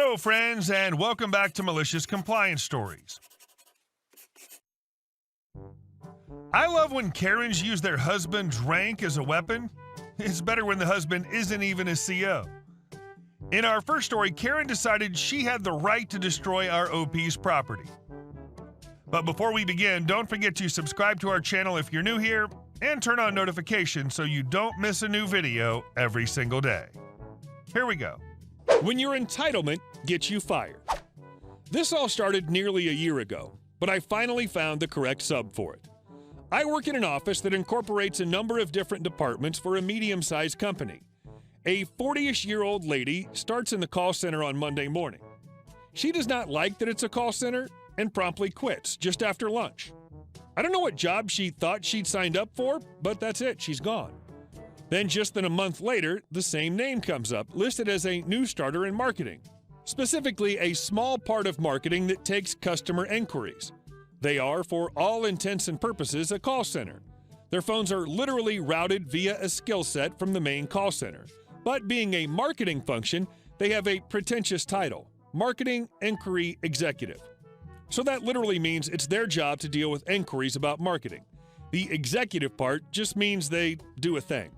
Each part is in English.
Hello, friends, and welcome back to Malicious Compliance Stories. I love when Karens use their husband's rank as a weapon. It's better when the husband isn't even a CO. In our first story, Karen decided she had the right to destroy our OP's property. But before we begin, don't forget to subscribe to our channel if you're new here and turn on notifications so you don't miss a new video every single day. Here we go. When your entitlement gets you fired. This all started nearly a year ago, but I finally found the correct sub for it. I work in an office that incorporates a number of different departments for a medium-sized company. A 40-ish-year-old lady starts in the call center on Monday morning. She does not like that it's a call center and promptly quits just after lunch. I don't know what job she thought she'd signed up for, but that's it, she's gone. Then just a month later, the same name comes up, listed as a new starter in marketing. Specifically, a small part of marketing that takes customer inquiries. They are, for all intents and purposes, a call center. Their phones are literally routed via a skill set from the main call center. But being a marketing function, they have a pretentious title, Marketing Inquiry Executive. So that literally means it's their job to deal with inquiries about marketing. The executive part just means they do a thing.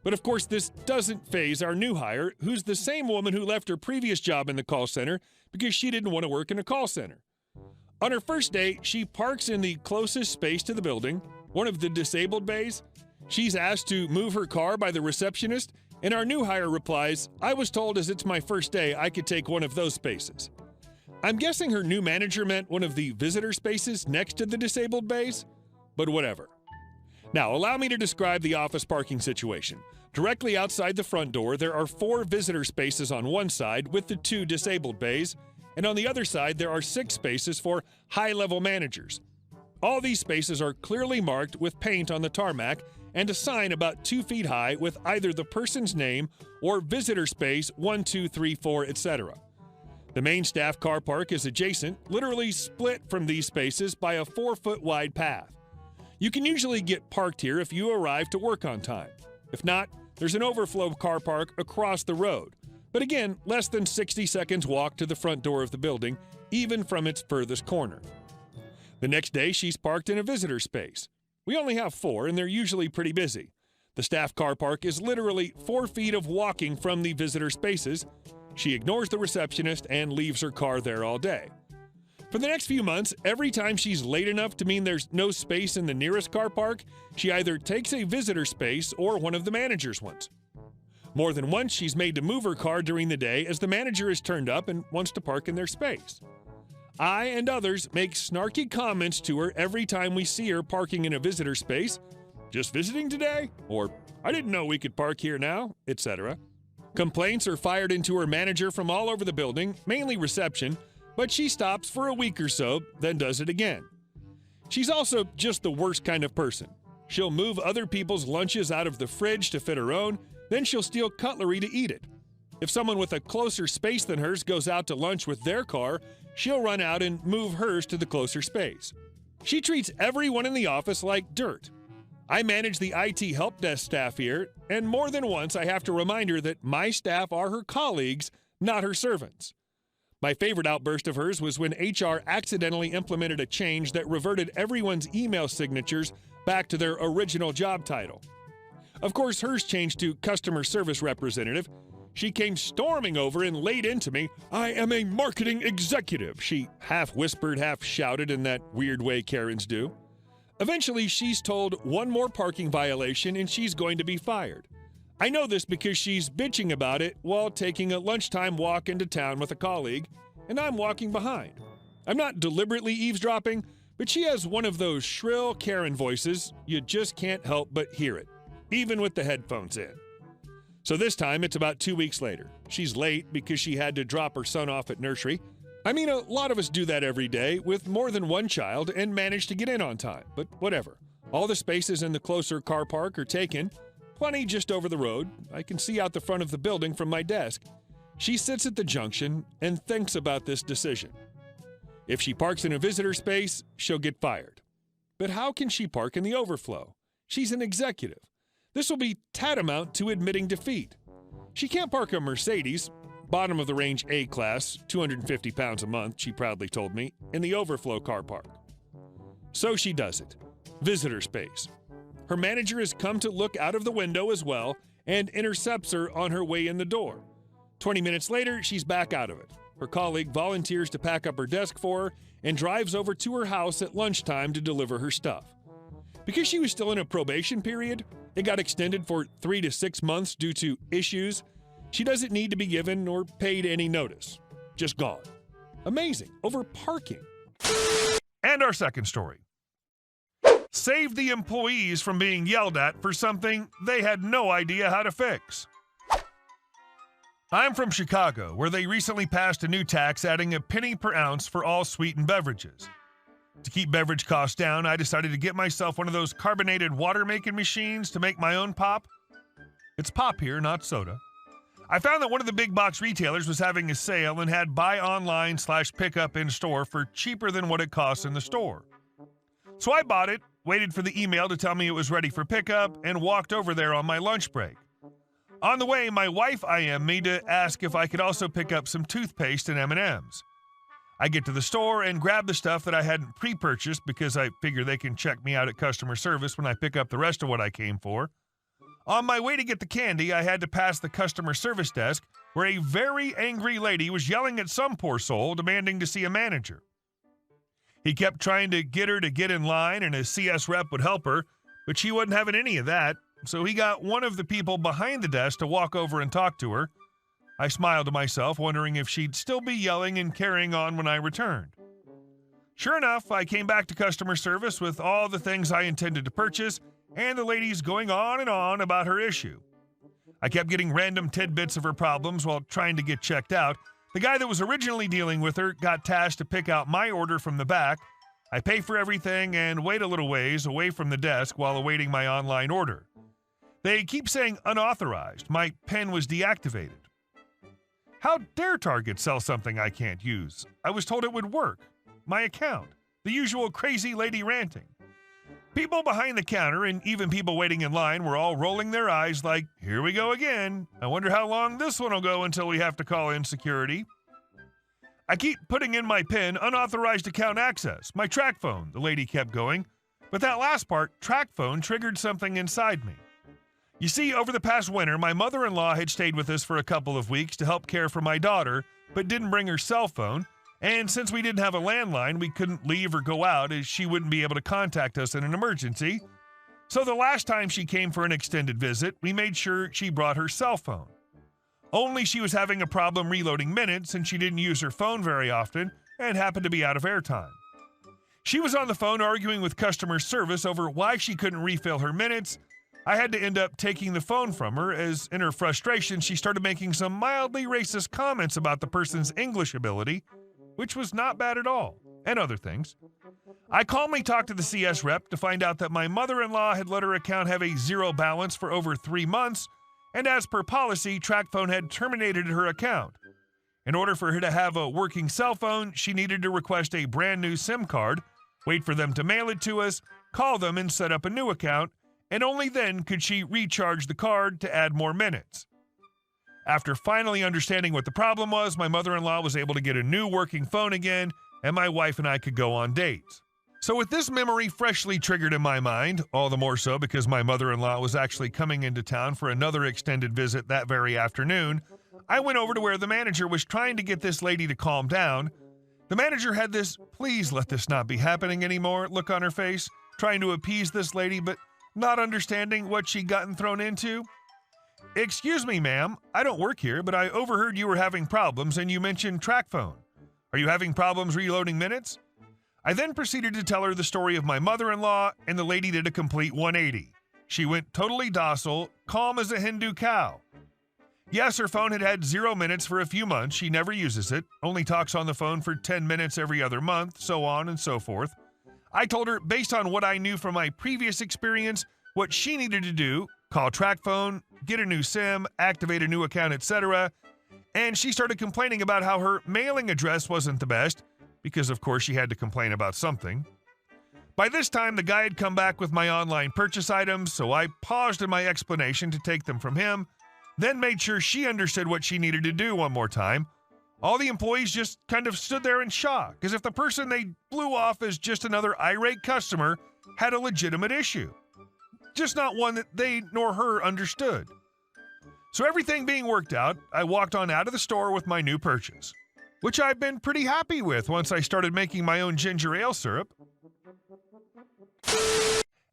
But of course, this doesn't faze our new hire, who's the same woman who left her previous job in the call center because she didn't want to work in a call center. On her first day, she parks in the closest space to the building, one of the disabled bays. She's asked to move her car by the receptionist, and our new hire replies, "I was told as it's my first day, I could take one of those spaces." I'm guessing her new manager meant one of the visitor spaces next to the disabled bays, but whatever. Now, allow me to describe the office parking situation. Directly outside the front door, there are 4 visitor spaces on one side with the 2 disabled bays, and on the other side, there are 6 spaces for high-level managers. All these spaces are clearly marked with paint on the tarmac and a sign about 2 feet high with either the person's name or visitor space 1, 2, 3, 4, etc. The main staff car park is adjacent, literally split from these spaces by a 4-foot wide path. You can usually get parked here if you arrive to work on time. If not, there's an overflow car park across the road. But again, less than 60 seconds walk to the front door of the building, even from its furthest corner. The next day, she's parked in a visitor space. We only have 4, and they're usually pretty busy. The staff car park is literally 4 feet of walking from the visitor spaces. She ignores the receptionist and leaves her car there all day. For the next few months, every time she's late enough to mean there's no space in the nearest car park, she either takes a visitor space or one of the manager's ones. More than once, she's made to move her car during the day as the manager is turned up and wants to park in their space. I and others make snarky comments to her every time we see her parking in a visitor space. "Just visiting today?" Or "I didn't know we could park here now," etc. Complaints are fired into her manager from all over the building, mainly reception, but she stops for a week or so, then does it again. She's also just the worst kind of person. She'll move other people's lunches out of the fridge to fit her own, then she'll steal cutlery to eat it. If someone with a closer space than hers goes out to lunch with their car, she'll run out and move hers to the closer space. She treats everyone in the office like dirt. I manage the IT help desk staff here, and more than once I have to remind her that my staff are her colleagues, not her servants. My favorite outburst of hers was when HR accidentally implemented a change that reverted everyone's email signatures back to their original job title. Of course, hers changed to customer service representative. She came storming over and laid into me. "I am a marketing executive," she half whispered, half shouted in that weird way Karens do. Eventually, she's told one more parking violation and she's going to be fired. I know this because she's bitching about it while taking a lunchtime walk into town with a colleague, and I'm walking behind. I'm not deliberately eavesdropping, but she has one of those shrill Karen voices. You just can't help but hear it, even with the headphones in. So this time, it's about 2 weeks later. She's late because she had to drop her son off at nursery. I mean, a lot of us do that every day with more than one child and manage to get in on time, but whatever. All the spaces in the closer car park are taken. Plenty just over the road. I can see out the front of the building from my desk. She sits at the junction and thinks about this decision. If she parks in a visitor space, she'll get fired. But how can she park in the overflow? She's an executive. This will be tantamount to admitting defeat. She can't park a Mercedes. bottom of the range A class, 250 pounds a month, she proudly told me, in the overflow car park. So she does it. Visitor space. Her manager has come to look out of the window as well and intercepts her on her way in the door. 20 minutes later, she's back out of it. Her colleague volunteers to pack up her desk for her and drives over to her house at lunchtime to deliver her stuff. Because she was still in a probation period, it got extended for 3 to 6 months due to issues. She doesn't need to be given or paid any notice. Just gone. Amazing. Over parking. And our second story. Save the employees from being yelled at for something they had no idea how to fix. I'm from Chicago, where they recently passed a new tax adding a penny per ounce for all sweetened beverages. To keep beverage costs down, I decided to get myself one of those carbonated water-making machines to make my own pop. It's pop here, not soda. I found that one of the big box retailers was having a sale and had buy online/pickup in store for cheaper than what it costs in the store. So I bought it, waited for the email to tell me it was ready for pickup, and walked over there on my lunch break. On the way, my wife IM'd me to ask if I could also pick up some toothpaste and M&Ms. I get to the store and grab the stuff that I hadn't pre-purchased because I figure they can check me out at customer service when I pick up the rest of what I came for. On my way to get the candy, I had to pass the customer service desk where a very angry lady was yelling at some poor soul demanding to see a manager. He kept trying to get her to get in line and a CS rep would help her, but she wasn't having any of that, so he got one of the people behind the desk to walk over and talk to her. I smiled to myself, wondering if she'd still be yelling and carrying on when I returned. Sure enough, I came back to customer service with all the things I intended to purchase, and the lady's going on and on about her issue. I kept getting random tidbits of her problems while trying to get checked out. The guy that was originally dealing with her got tasked to pick out my order from the back. I pay for everything and wait a little ways away from the desk while awaiting my online order. They keep saying unauthorized. My pen was deactivated. How dare Target sell something I can't use? I was told it would work. My account. The usual crazy lady ranting. People behind the counter and even people waiting in line were all rolling their eyes like, here we go again. I wonder how long this one will go until we have to call in security. I keep putting in my PIN, unauthorized account access, my track phone, the lady kept going. But that last part, track phone, triggered something inside me. You see, over the past winter, my mother-in-law had stayed with us for a couple of weeks to help care for my daughter, but didn't bring her cell phone. And since we didn't have a landline, we couldn't leave or go out as she wouldn't be able to contact us in an emergency. So the last time she came for an extended visit, we made sure she brought her cell phone. Only she was having a problem reloading minutes and she didn't use her phone very often and happened to be out of airtime. She was on the phone arguing with customer service over why she couldn't refill her minutes. I had to end up taking the phone from her as, in her frustration, she started making some mildly racist comments about the person's English ability, which was not bad at all, and other things. I calmly talked to the CS rep to find out that my mother-in-law had let her account have a zero balance for over 3 months, and as per policy, TracFone had terminated her account. In order for her to have a working cell phone, she needed to request a brand new SIM card, wait for them to mail it to us, call them and set up a new account, and only then could she recharge the card to add more minutes. After finally understanding what the problem was, my mother-in-law was able to get a new working phone again, and my wife and I could go on dates. So with this memory freshly triggered in my mind, all the more so because my mother-in-law was actually coming into town for another extended visit that very afternoon, I went over to where the manager was trying to get this lady to calm down. The manager had this, please let this not be happening anymore, look on her face, trying to appease this lady, but not understanding what she'd gotten thrown into. Excuse me, ma'am, I don't work here, but I overheard you were having problems and you mentioned TracFone. Are you having problems reloading minutes? I then proceeded to tell her the story of my mother-in-law, and the lady did a complete 180. She went totally docile, calm as a Hindu cow. Yes, her phone had had 0 minutes for a few months. She never uses it, only talks on the phone for 10 minutes every other month, so on and so forth. I told her, based on what I knew from my previous experience, what she needed to do, call TracFone, get a new SIM, activate a new account, etc. And she started complaining about how her mailing address wasn't the best, because of course she had to complain about something. By this time, the guy had come back with my online purchase items, so I paused in my explanation to take them from him, then made sure she understood what she needed to do one more time. All the employees just kind of stood there in shock, as if the person they blew off as just another irate customer had a legitimate issue. Just not one that they nor her understood. So everything being worked out, I walked on out of the store with my new purchase, which I've been pretty happy with once I started making my own ginger ale syrup.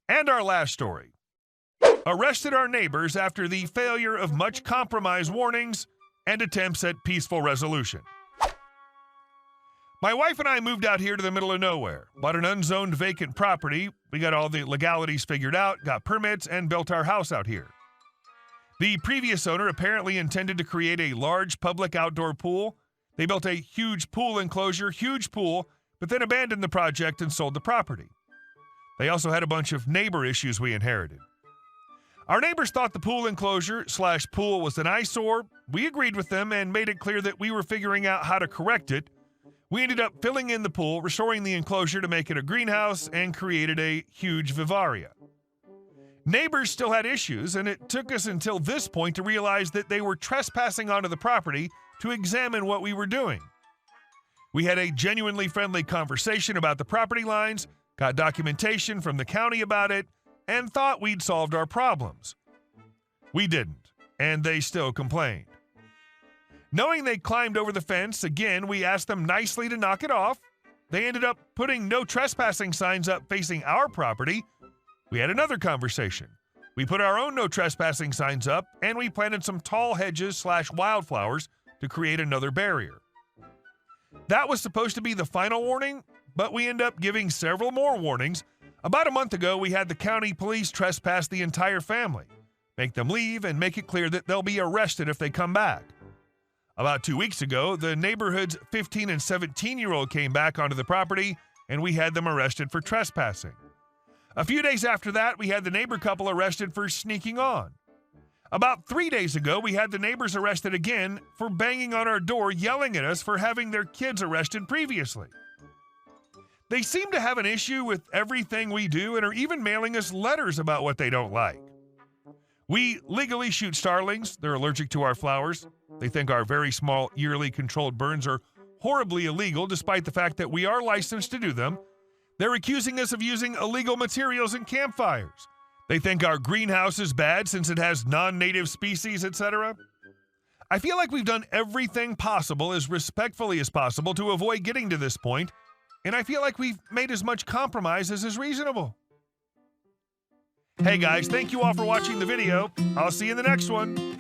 And our last story. Arrested our neighbors after the failure of much compromise warnings and attempts at peaceful resolution. My wife and I moved out here to the middle of nowhere, bought an unzoned vacant property. We got all the legalities figured out, got permits, and built our house out here. The previous owner apparently intended to create a large public outdoor pool. They built a huge pool enclosure, huge pool, but then abandoned the project and sold the property. They also had a bunch of neighbor issues we inherited. Our neighbors thought the pool enclosure / pool was an eyesore. We agreed with them and made it clear that we were figuring out how to correct it. We ended up filling in the pool, restoring the enclosure to make it a greenhouse, and created a huge vivaria. Neighbors still had issues, and it took us until this point to realize that they were trespassing onto the property to examine what we were doing. We had a genuinely friendly conversation about the property lines, got documentation from the county about it, and thought we'd solved our problems. We didn't, and they still complained. Knowing they climbed over the fence, again, we asked them nicely to knock it off. They ended up putting no trespassing signs up facing our property. We had another conversation. We put our own no trespassing signs up, and we planted some tall hedges / wildflowers to create another barrier. That was supposed to be the final warning, but we end up giving several more warnings. About a month ago, we had the county police trespass the entire family, make them leave, and make it clear that they'll be arrested if they come back. About 2 weeks ago, the neighborhood's 15 and 17-year-old came back onto the property, and we had them arrested for trespassing. A few days after that, we had the neighbor couple arrested for sneaking on. About 3 days ago, we had the neighbors arrested again for banging on our door, yelling at us for having their kids arrested previously. They seem to have an issue with everything we do and are even mailing us letters about what they don't like. We legally shoot starlings. They're allergic to our flowers. They think our very small, yearly controlled burns are horribly illegal, despite the fact that we are licensed to do them. They're accusing us of using illegal materials in campfires. They think our greenhouse is bad since it has non-native species, etc. I feel like we've done everything possible as respectfully as possible to avoid getting to this point, and I feel like we've made as much compromise as is reasonable. Hey guys, thank you all for watching the video. I'll see you in the next one.